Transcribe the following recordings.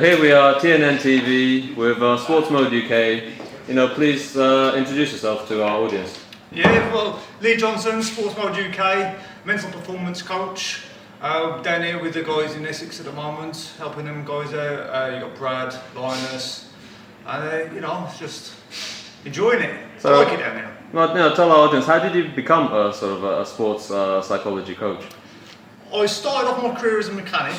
here we are, T&N TV with Sports Mode UK. Please introduce yourself to our audience. Yeah, well, Lee Johnson, Sports Mode UK, mental performance coach. Down here with the guys in Essex at the moment, helping them guys out. You got Brad, Linus, and just enjoying it. So, I like it down here. Well, tell our audience, how did you become a sports psychology coach? I started off my career as a mechanic,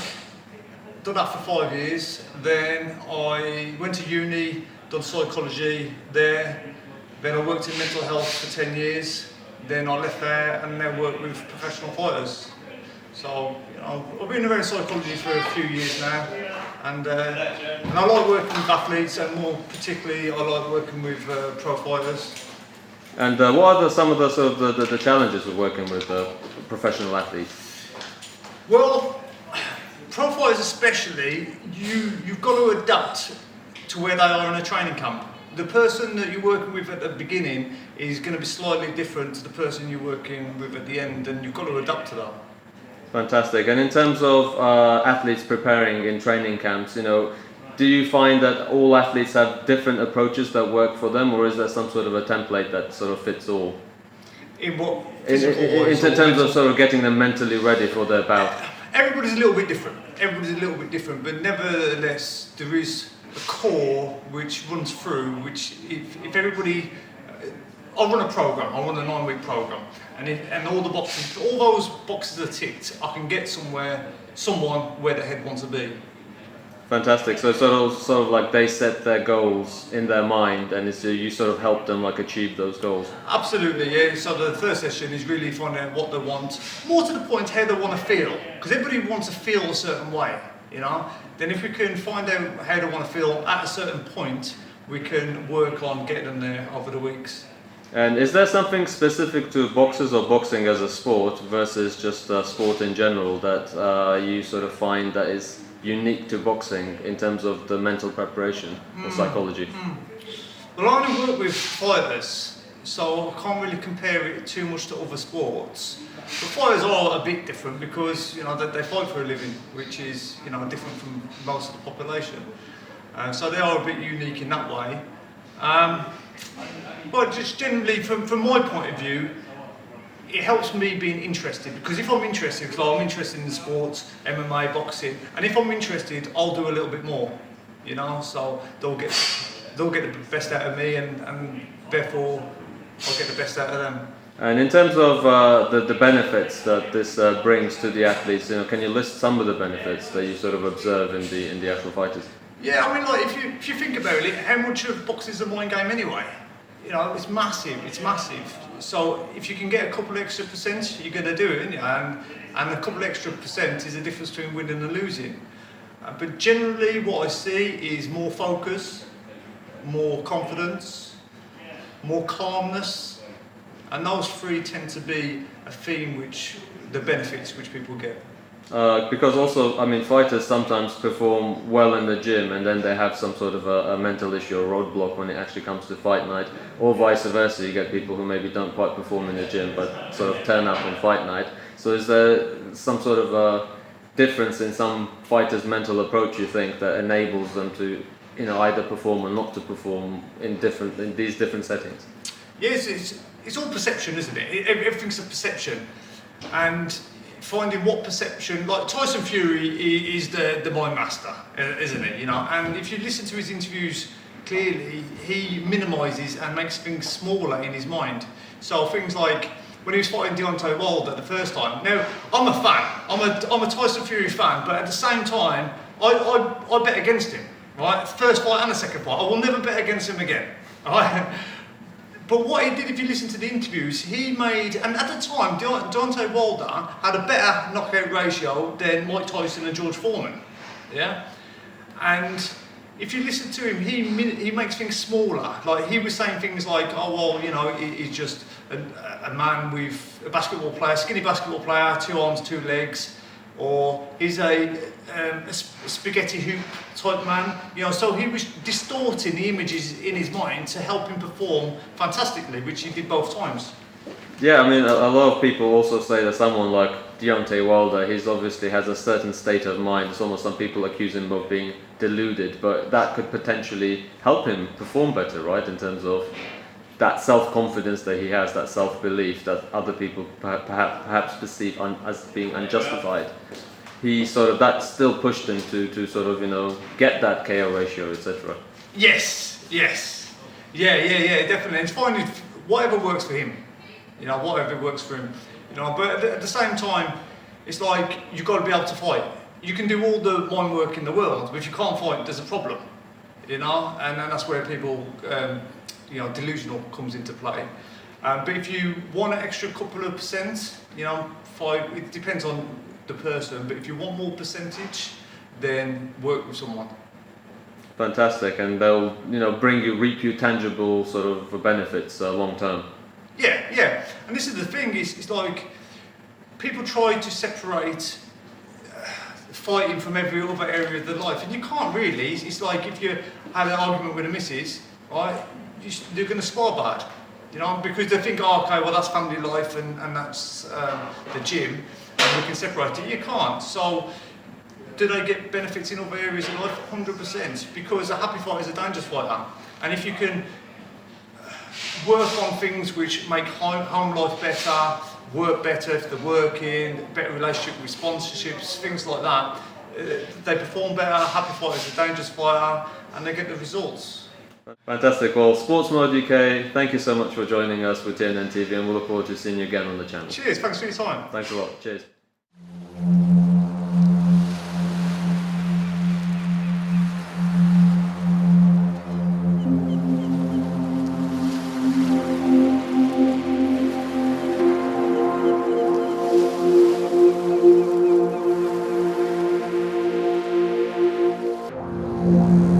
done that for 5 years. Then I went to uni, done psychology there. Then I worked in mental health for 10 years. Then I left there and now work with professional fighters. So, I've been around psychology for a few years now, and I like working with athletes, and more particularly, I like working with pro fighters. And what are some of the challenges of working with professional athletes? Well, pro fighters especially, you've got to adapt to where they are in a training camp. The person that you're working with at the beginning is going to be slightly different to the person you're working with at the end, and you've got to adapt to that. Fantastic. And in terms of athletes preparing in training camps, do you find that all athletes have different approaches that work for them, or is there some sort of a template that sort of fits all? In what? In terms of sort of getting them mentally ready for their bout? Everybody's a little bit different. But nevertheless, there is a core which runs through, which if everybody... I run a program. I run a 9-week program, and all those boxes are ticked. I can get someone where the head wants to be. Fantastic. So sort of like they set their goals in their mind, and you sort of help them achieve those goals. Absolutely, yeah. So the first session is really finding out what they want, more to the point how they want to feel, because everybody wants to feel a certain way, Then if we can find out how they want to feel at a certain point, we can work on getting them there over the weeks. And is there something specific to boxers or boxing as a sport versus just sport in general that you sort of find that is unique to boxing in terms of the mental preparation or psychology? Well, I only work with fighters, so I can't really compare it too much to other sports. But fighters are a bit different because they fight for a living, which is different from most of the population. So they are a bit unique in that way. But just generally, from my point of view, it helps me being interested, because if I'm interested, because I'm interested in sports, MMA, boxing, and if I'm interested, I'll do a little bit more, so they'll get the best out of me, and therefore I'll get the best out of them. And in terms of the benefits that this brings to the athletes, can you list some of the benefits that you sort of observe in the actual fighters? Yeah, I mean, if you think about it, how much of boxing is a mind game anyway? It's massive. So if you can get a couple extra percent, you're going to do it, aren't you? And a couple extra percent is the difference between winning and losing. But generally, what I see is more focus, more confidence, more calmness, and those three tend to be a theme the benefits which people get. Because also, fighters sometimes perform well in the gym and then they have some sort of a mental issue or roadblock when it actually comes to fight night, or vice versa. You get people who maybe don't quite perform in the gym but sort of turn up on fight night. So is there some sort of a difference in some fighters' mental approach, you think, that enables them to either perform or not to perform in these different settings? Yes, it's all perception, isn't it? Everything's a perception, and finding what perception, like Tyson Fury is the mind master, isn't it? And if you listen to his interviews, clearly he minimises and makes things smaller in his mind. So things like when he was fighting Deontay Wilder the first time. Now I'm a fan, I'm a Tyson Fury fan, but at the same time I bet against him. Right, first fight and the second fight, I will never bet against him again. Right? But what he did, if you listen to the interviews, he made, and at the time, Deontay Wilder had a better knockout ratio than Mike Tyson and George Foreman, yeah? And if you listen to him, he makes things smaller. Like, he was saying things like, oh, well, he's just a man with a basketball player, skinny basketball player, 2 arms, 2 legs, or he's a spaghetti hoop type man, so he was distorting the images in his mind to help him perform fantastically, which he did both times. Yeah, I mean, a lot of people also say that someone like Deontay Wilder, he's obviously has a certain state of mind. It's almost some people accuse him of being deluded, but that could potentially help him perform better, right? In terms of that self-confidence that he has, that self-belief that other people perhaps perceive as being unjustified. He sort of that still pushed him to sort of get that KO ratio, etc. Yes, yes, yeah, definitely. It's finding whatever works for him. Whatever works for him. But at the same time, it's like you've got to be able to fight. You can do all the mind work in the world, but if you can't fight, there's a problem. And that's where people, delusional comes into play. But if you want an extra couple of percent, fight. It depends on the person. But if you want more percentage, then work with someone. Fantastic, and they'll reap you tangible sort of benefits long term. Yeah, and this is the thing, it's like people try to separate fighting from every other area of their life, and you can't really. It's like if you had an argument with a missus, right, they're going to spar bad, because they think, oh, okay, well that's family life and that's the gym, and we can separate it. You can't. So do they get benefits in other areas of life? 100%, because a happy fighter is a dangerous fighter, and if you can work on things which make home life better, work better if they're working, better relationship with sponsorships, things like that. They perform better, happy fighter is a dangerous fighter, and they get the results. Fantastic. Well, Sports Mode UK, thank you so much for joining us with T&N TV, and we'll look forward to seeing you again on the channel. Cheers, thanks for your time. Thanks a lot. Cheers. Yeah.